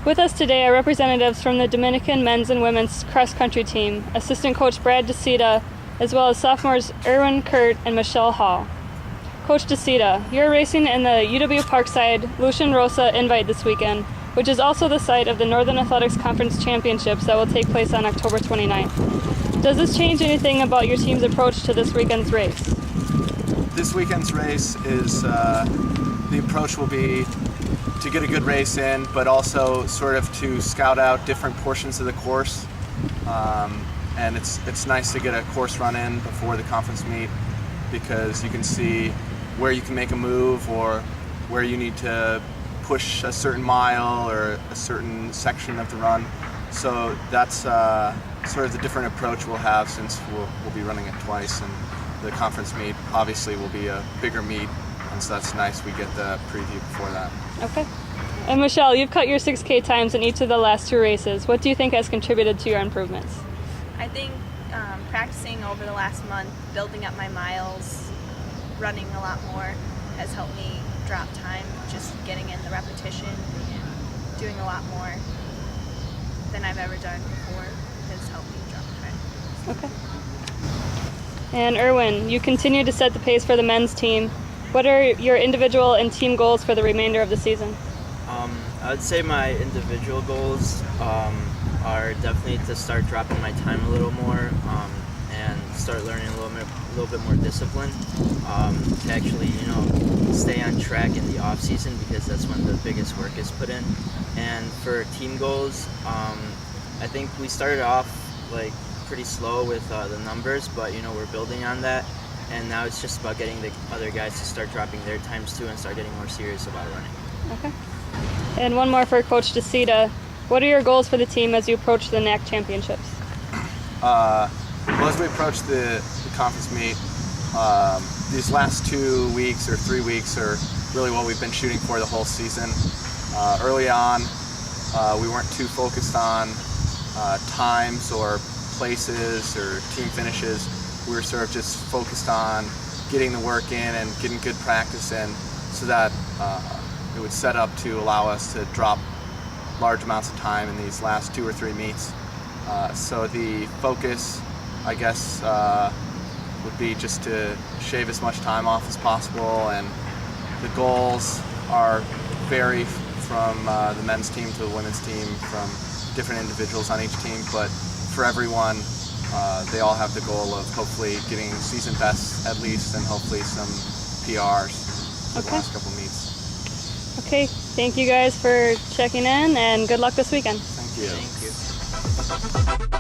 With us today are representatives from the Dominican men's and women's cross-country team, assistant coach Brad Dsida, as well as sophomores Erwin, Kehrt, and Michelle Hall. Coach Dsida, you're racing in the UW Parkside Lucian Rosa Invite this weekend, which is also the site of the Northern Athletics Conference Championships that will take place on October 29th. Does this change anything about your team's approach to this weekend's race? This weekend's race is, the approach will be to get a good race in, but also sort of to scout out different portions of the course. And it's nice to get a course run in before the conference meet, because you can see where you can make a move or where you need to push a certain mile or a certain section of the run. So that's sort of the different approach we'll have, since we'll be running it twice, and the conference meet obviously will be a bigger meet, and so that's nice we get the preview before that. Okay. And Michelle, you've cut your 6K times in each of the last two races. What do you think has contributed to your improvements? I think practicing over the last month, building up my miles, running a lot more has helped me drop time. Just getting in the repetition and doing a lot more than I've ever done before has helped me drop time. Okay. And Erwin, you continue to set the pace for the men's team. What are your individual and team goals for the remainder of the season? I would say my individual goals are definitely to start dropping my time a little more and start learning a little bit more discipline to actually, stay on track in the off season, because that's when the biggest work is put in. And for team goals, I think we started off pretty slow with the numbers, but we're building on that. And now it's just about getting the other guys to start dropping their times too and start getting more serious about running. Okay. And one more for Coach Dsida. What are your goals for the team as you approach the NAC championships? Well, as we approach the conference meet, these last 2 weeks or 3 weeks are really what we've been shooting for the whole season. Early on, we weren't too focused on times or places or team finishes. We were sort of just focused on getting the work in and getting good practice in, so that it would set up to allow us to drop large amounts of time in these last 2 or 3 meets. So the focus, I guess, would be just to shave as much time off as possible, and the goals vary from the men's team to the women's team, from different individuals on each team, but for everyone, they all have the goal of hopefully getting season bests at least, and hopefully some PRs for the last couple meets. Okay, thank you guys for checking in, and good luck this weekend. Thank you. Thank you.